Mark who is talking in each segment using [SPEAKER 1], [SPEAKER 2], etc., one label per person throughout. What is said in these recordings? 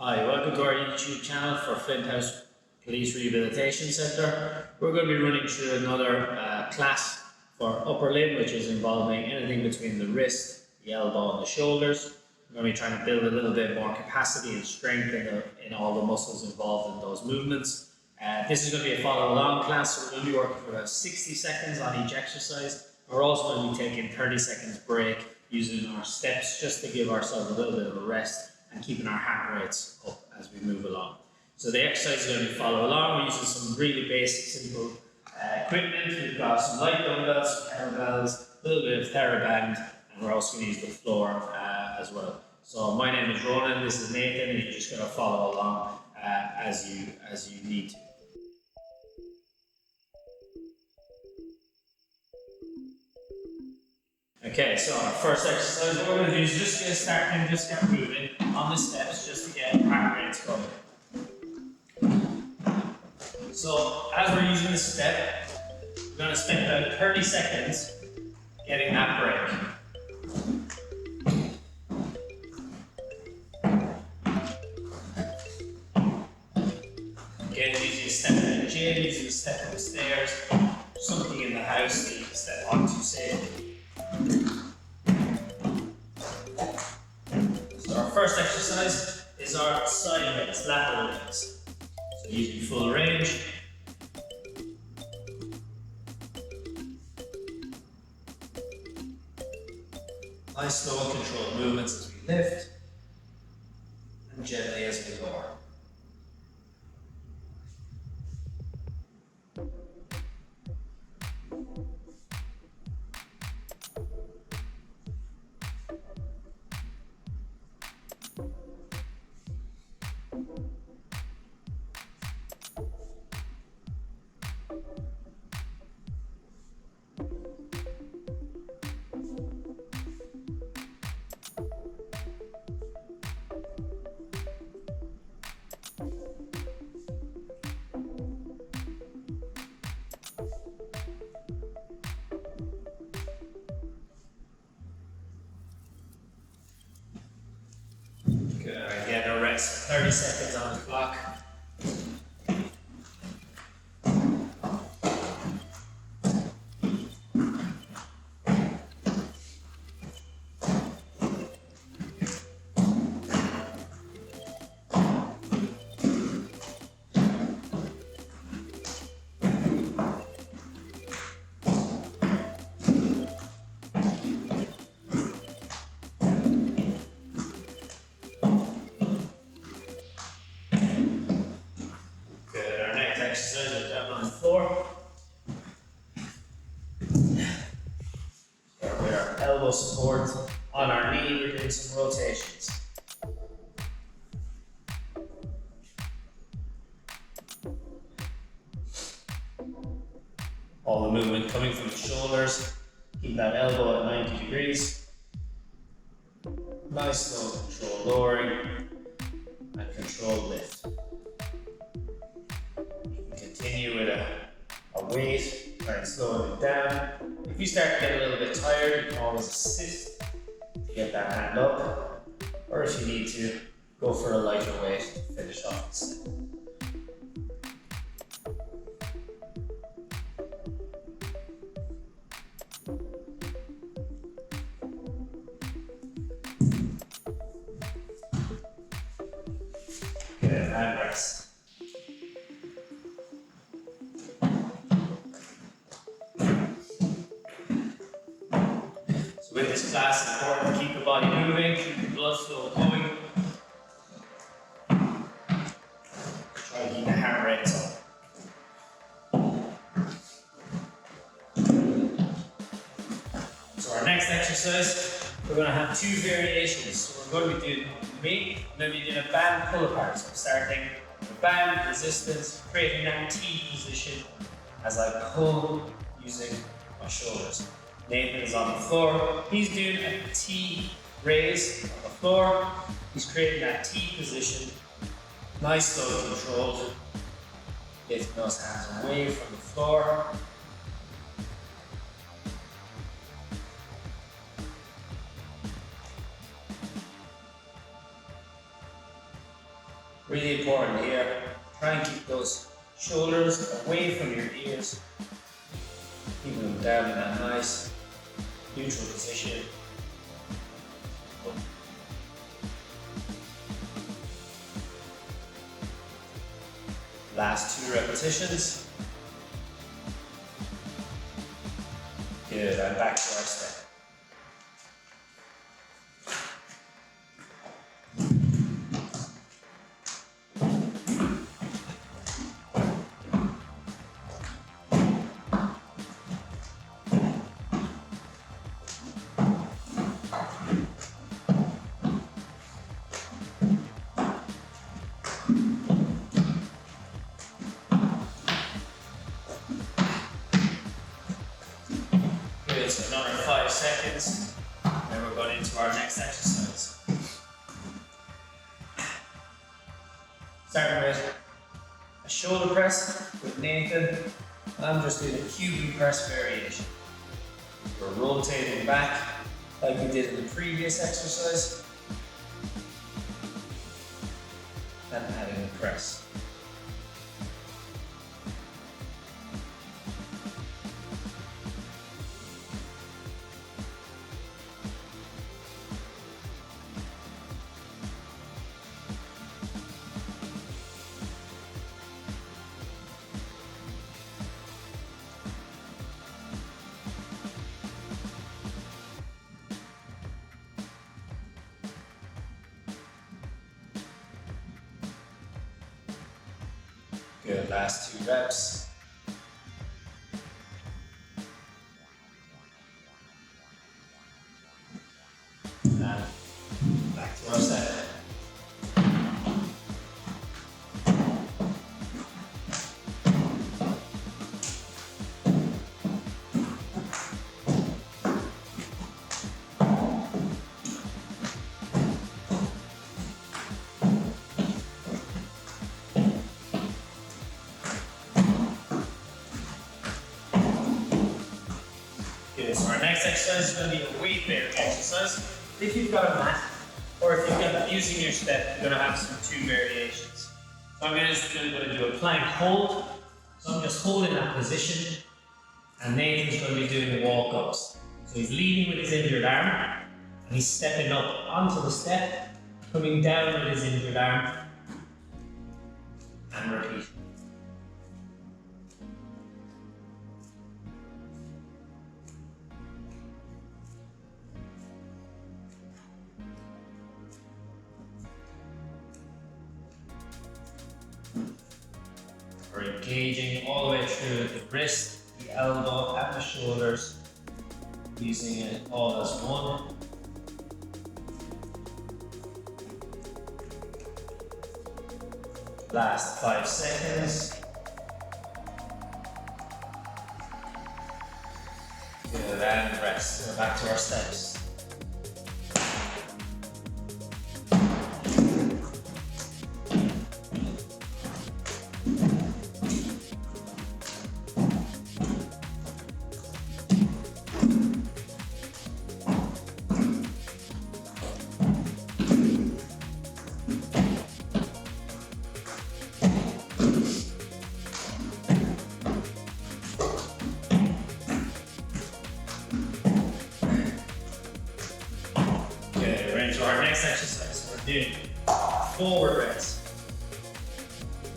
[SPEAKER 1] Hi, welcome to our YouTube channel for Flint House Police Rehabilitation Centre. We're going to be running through another class for upper limb, which is involving anything between the wrist, the elbow and the shoulders. We're going to be trying to build a little bit more capacity and strength in all the muscles involved in those movements. This is going to be a follow along class, so we're going to be working for about 60 seconds on each exercise. We're also going to be taking 30 seconds break using our steps just to give ourselves a little bit of a rest and keeping our heart rates up as we move along. So the exercise is going to be follow along. We're using some really basic, simple equipment. We've got some light dumbbells, some kettlebells, a little bit of TheraBand, and we're also going to use the floor as well. So my name is Ronan, this is Nathan, and you're just going to follow along as you need to. Okay, so our first exercise, what we're going to do is just get started and just get moving on the steps just to get heart rates going. So as we're using the step, we're going to spend about 30 seconds getting that break. Again, using a step in the gym, using a step up the stairs, something in the house that you can step onto safely. So our first exercise is our side legs, lateral legs. So using full range. Nice slow and controlled movements as we lift and gently as we lower. Good, again a rest, 30 seconds on the clock. Exercise is down on the floor. Start with our elbow support on our knee, we're doing some rotations. All the movement coming from the shoulders. Keep that elbow at 90 degrees. Nice slow controlled lowering and controlled lift. Continue with a weight, try and slow it down. If you start to get a little bit tired, you can always assist to get that hand up, or if you need to, go for a lighter weight to finish off the set. Good, and rest. With this class, it's important to keep the body moving, keep the blood flow going. Try to keep the heart rates up. So our next exercise, we're going to have two variations. So we're going to be doing, I'm going to be doing a band pull apart. So I'm starting with band, resistance, creating that T position as I pull using my shoulders. Nathan is on the floor. He's doing a T raise on the floor. He's creating that T position. Nice, slow, controlled. Lifting those hands away from the floor. Really important here, try and keep those shoulders away from your ears, keeping them down in that nice neutral position. Last 2 repetitions. Good, and back to our step. So another 5 seconds, then we're going into our next exercise. Starting with a shoulder press with Nathan. I'm just doing a Cuban press variation. We're rotating back like we did in the previous exercise and adding a press. Good, last 2 reps. And back to our set. So our next exercise is going to be a weight bearing exercise. If you've got a mat, or if you've got using your step, you're going to have some 2 variations. So I'm just going to do a plank hold. So I'm just holding that position, and Nathan's going to be doing walk-ups. So he's leading with his injured arm, and he's stepping up onto the step, coming down with his injured arm, and repeat. We're engaging all the way through the wrist, the elbow, and the shoulders, using it all as one. Last 5 seconds. Good, and rest. We're back to our steps. So our next exercise, we're doing forward reps.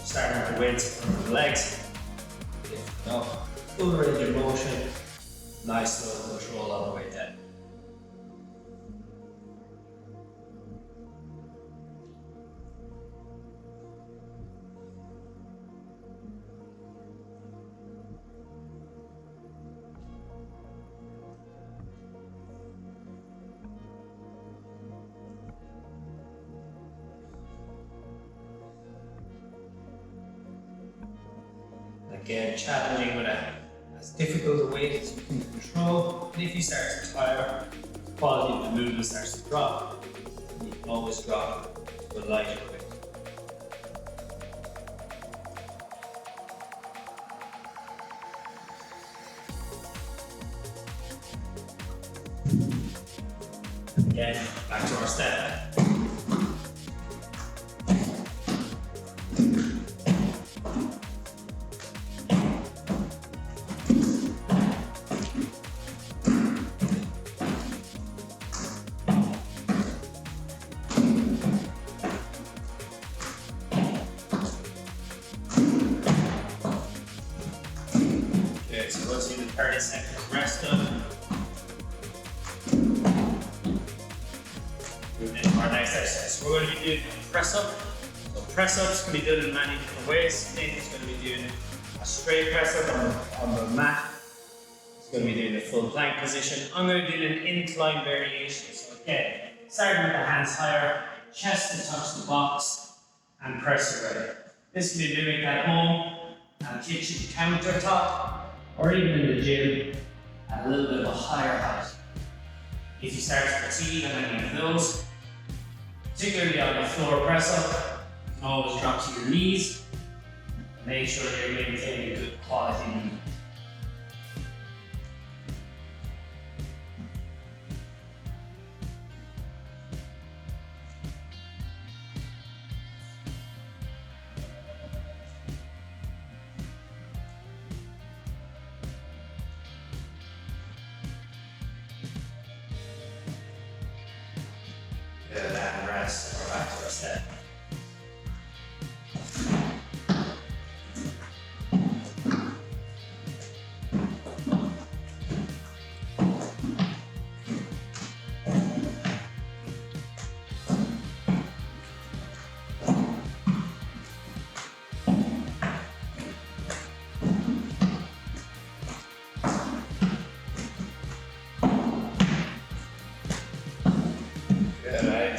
[SPEAKER 1] Starting with the weights from the legs. Lifting up, full range of motion, nice slow control all the way down. Again, challenging with as difficult a weight as you can control. And if you start to tire, the quality of the movement starts to drop. And you can always drop to a lighter weight. Again, back to our step. Okay, so let's do the 30 seconds rest up. Moving into our next exercise. So we're going to be doing press up. So press ups can be done in many different ways. Nathan's going to be doing a straight press up on the mat. He's going to be doing the full plank position. I'm going to be doing an incline variation. So again, starting with the hands higher, chest to touch the box, and press your way. This can be mimicked at home, at a kitchen countertop, or even in the gym at a little bit of a higher height. If you start to fatigue on any of those, particularly on the floor press up, you can always drop to your knees and make sure you're maintaining a good quality knee. And rest, or back to our step.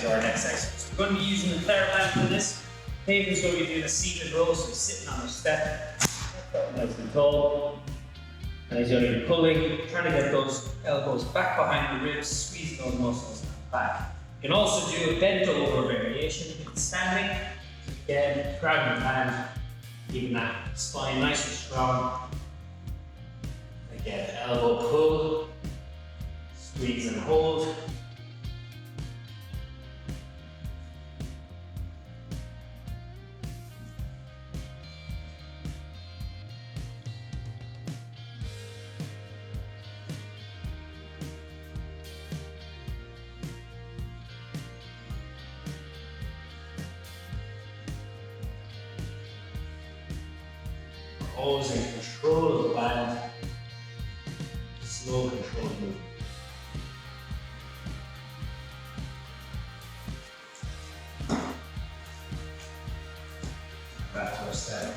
[SPEAKER 1] To our next exercise. We're going to be using the TheraBand for this. Nathan's going to be doing a seated row, so he's sitting on the step, nice and tall, and he's going to be pulling, trying to get those elbows back behind the ribs, squeezing those muscles back. You can also do a bent over variation if it's standing. Again, grabbing the hand, keeping that spine nice and strong. Again, elbow pull, squeeze and hold. Always in control of the band, slow controlled movement. Back to our step.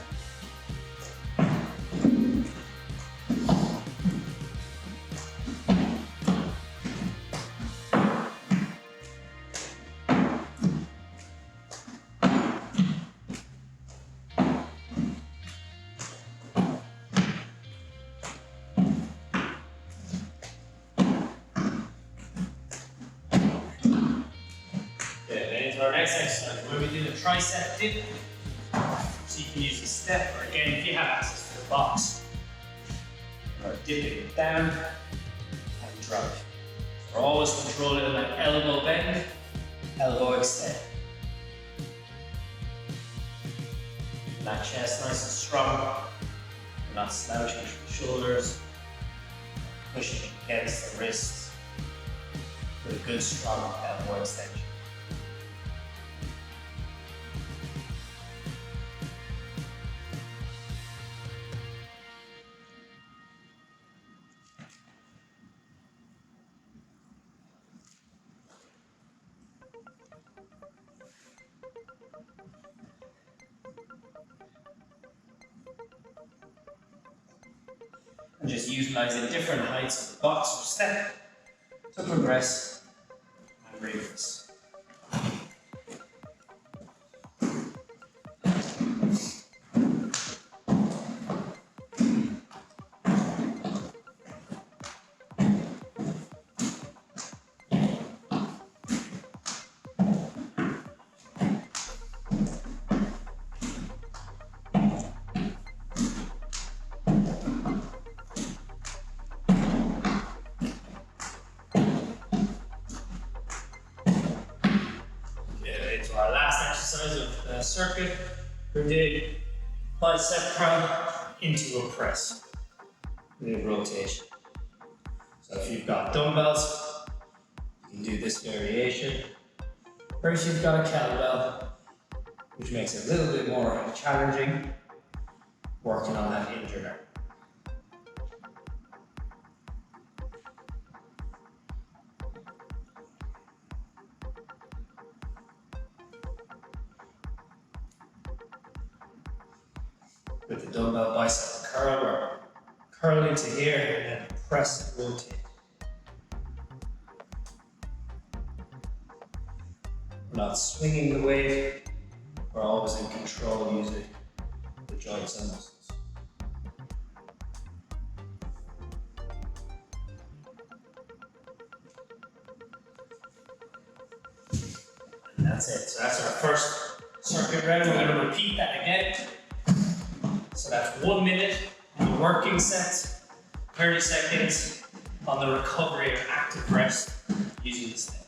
[SPEAKER 1] Our next exercise, we're going to be doing a tricep dip. So you can use the step, or again, if you have access to the box, or dipping it down and drop. We're always controlling that elbow bend, elbow extend. That chest nice and strong. We're not slouching from the shoulders, pushing against the wrists with a good strong elbow extension. And just utilizing different heights of the box or step to progress and reverse. Our last exercise of the circuit, We're doing bicep curl into a press with rotation. So if you've got dumbbells, you can do this variation. Or if you've got a kettlebell, which makes it a little bit more challenging, working on that hinge. With the dumbbell bicep curl, we're curling to here and then press and rotate. We're not swinging the weight, we're always in control using the joints and muscles. And that's it. So that's our first circuit round. We're going to repeat that again. So that's 1 minute on the working set, 30 seconds on the recovery or active rest using the step.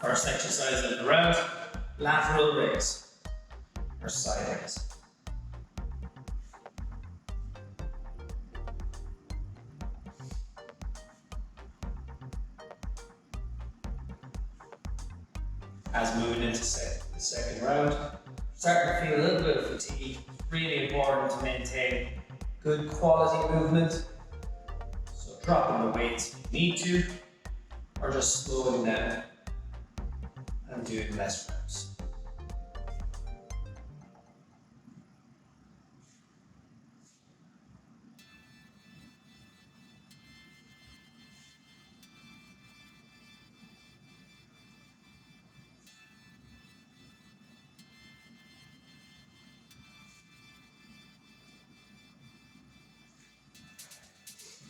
[SPEAKER 1] First exercise of the round, lateral raise or side raise. As moving into the second round, starting to feel a little bit of fatigue. Really important to maintain good quality movement. So dropping the weights if you need to, or just slowing down and doing less reps.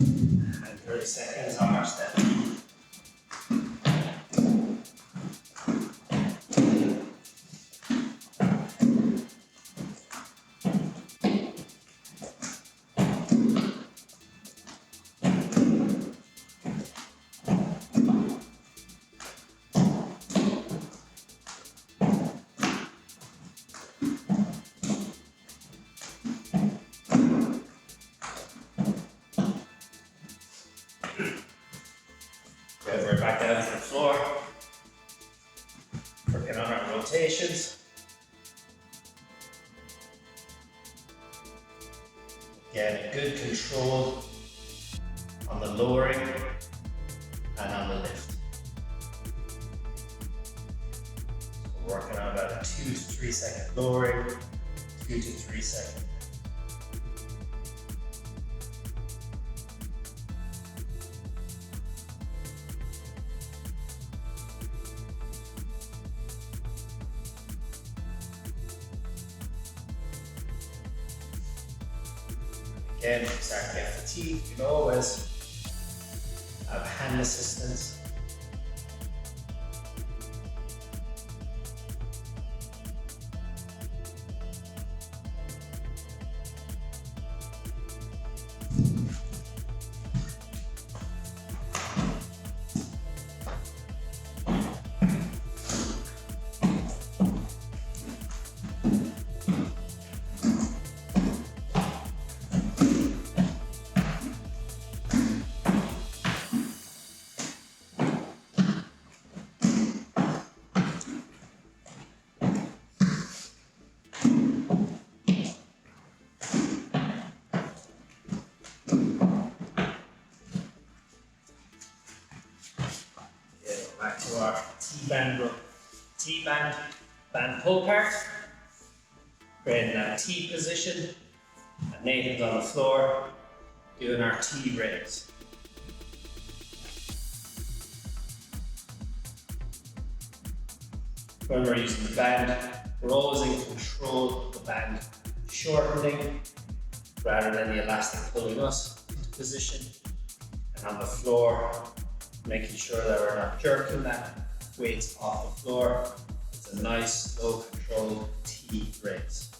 [SPEAKER 1] And 30 seconds on our step. We're back down to the floor, working on our rotations. Again, good control on the lowering and on the lift. So we're working on about a 2 to 3 second lowering, 2 to 3 seconds. Again, if you start to get fatigued, you can always have hand assistance. Back to our T-band band pull part. We're in that T position, and Nathan's on the floor doing our T raise. When we're using the band, we're always in control of the band shortening rather than the elastic pulling us into position. And on the floor, making sure that we're not jerking that weight off the floor. It's a nice, low controlled T raise.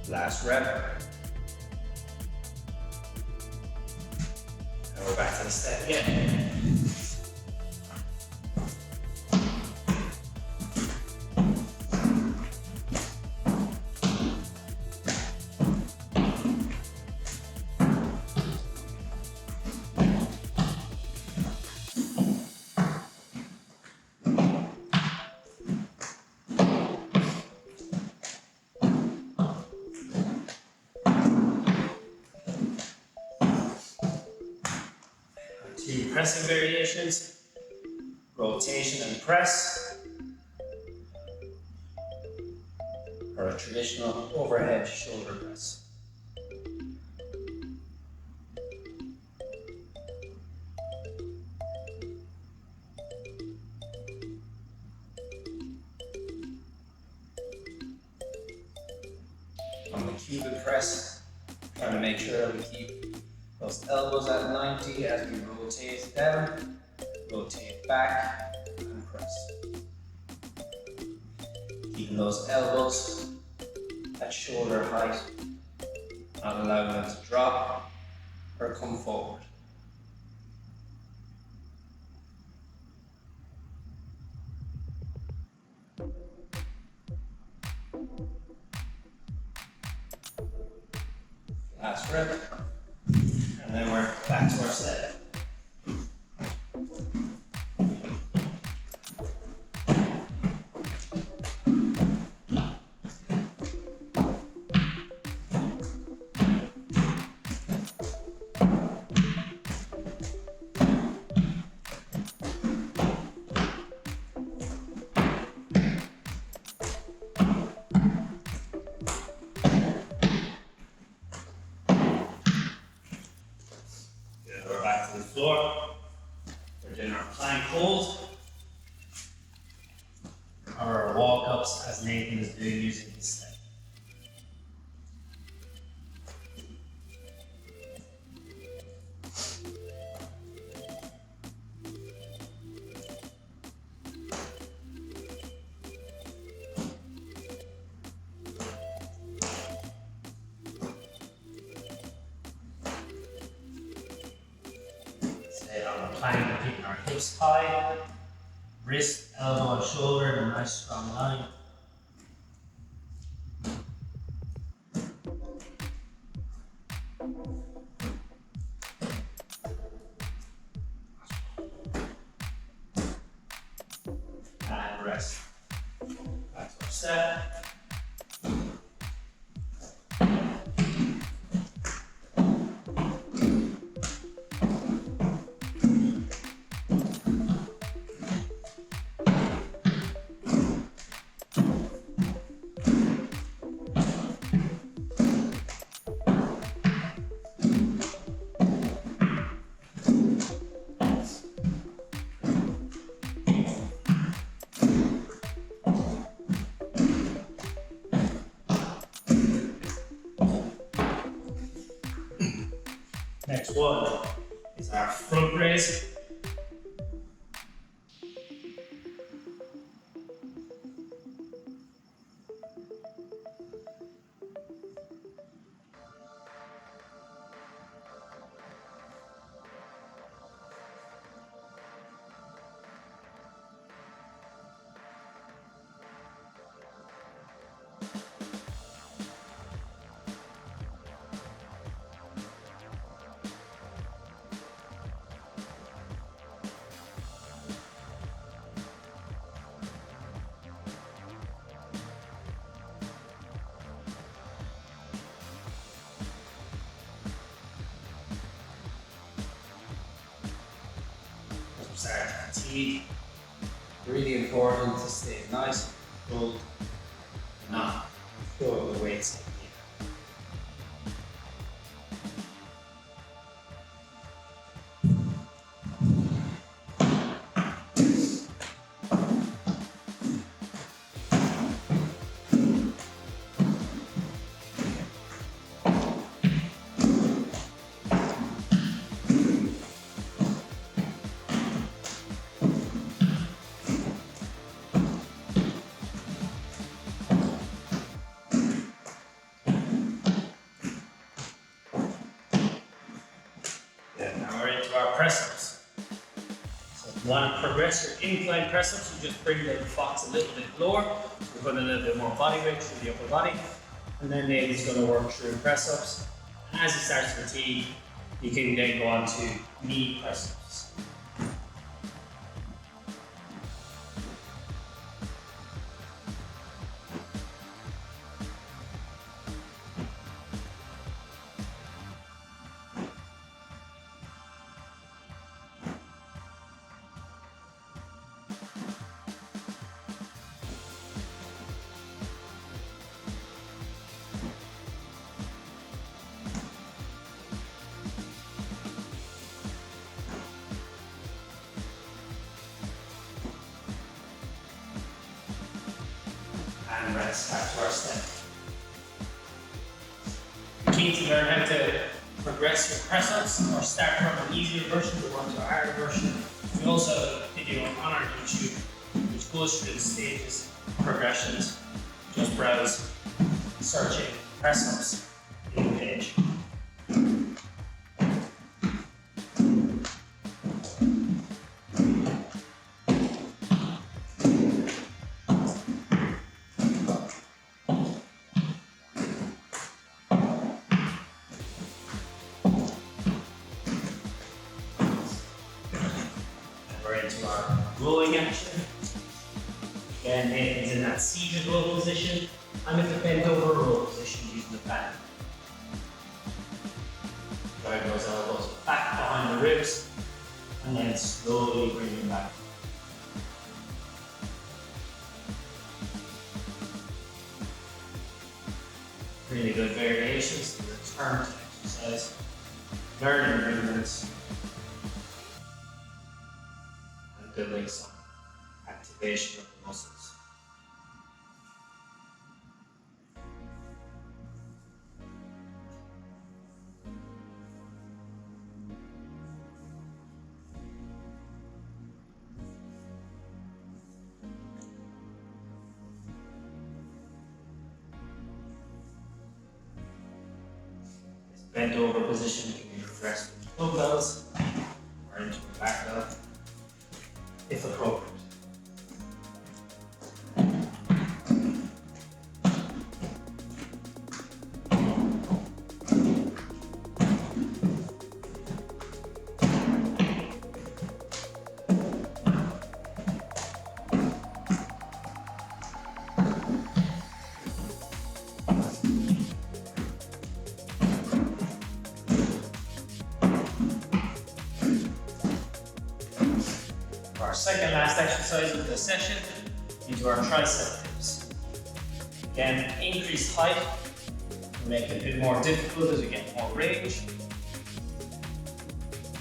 [SPEAKER 1] Last rep. And we're back to the step again. Two pressing variations, rotation and press, or a traditional overhead shoulder press. On the cubit press, trying to make sure that we keep those elbows at 90 as we rotate down, rotate back, and press. Keeping those elbows at shoulder height, not allowing them to drop or come forward. Last rep. And then we're back to our set. We're back to the floor. We're doing our plank hold, or our walk-ups as Nathan is doing using his step. Stay on the plank, keeping our hips high, wrist, elbow, and shoulder in a nice strong line. And rest. Back to our set. Next one is our front raise. Start to fatigue. Really important to stay nice and controlled, not throw the weights in the air. You want to progress your incline press ups, you just bring the box a little bit lower, you put a little bit more body weight through the upper body, and then Nathan's going to work through press ups. And as he starts to fatigue, you can then go on to knee press ups. And rest back to our step. Key to learn how to progress your press ups or start from an easier version to one to a harder version. We also have a video on our YouTube which goes through the stages of progressions. Just browse searching press ups in the page. Into our rolling action. Again, Nathan's in that seated roll position. I'm in the bent over roll position using the back. Drive those elbows back behind the ribs and then slowly bring them back. Really good variations to return to exercise. Learning movements. Building some activation of the muscles. This bent over position can be progressed with dumbbells or into a back belt, if appropriate. Our second last exercise of the session into our tricep dips. Again, increased height will make it a bit more difficult as we get more range,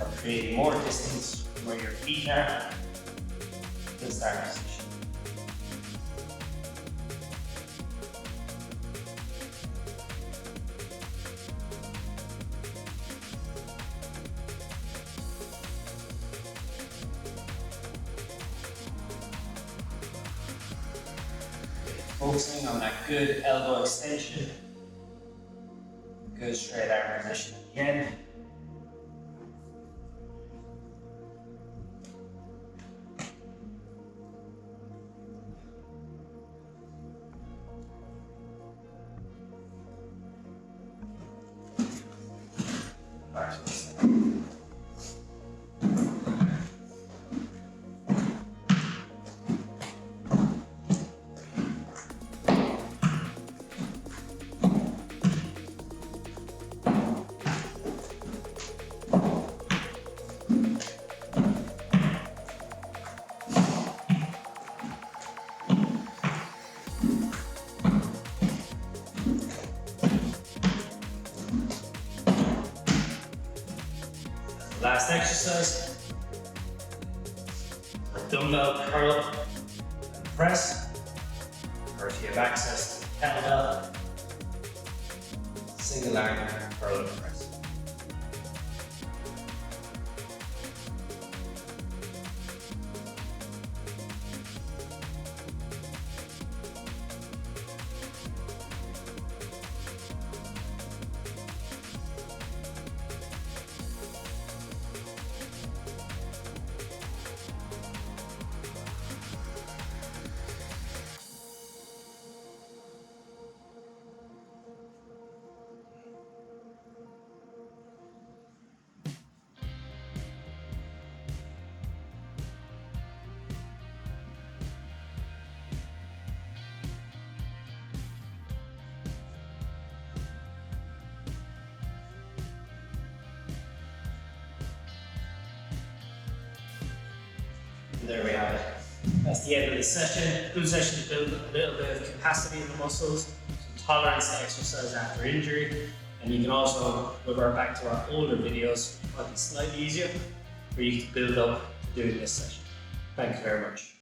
[SPEAKER 1] or creating more distance from where your feet are to the start position. Focusing on that good elbow extension, good straight arm position at the end. Last exercise, a dumbbell curl and press, or if you have access to the kettlebell, single arm curl and press. And there we have it. That's the end of the session. Good session to build a little bit of capacity in the muscles, some tolerance to exercise after injury, and you can also revert back to our older videos. It might be slightly easier for you to build up doing this session. Thank you very much.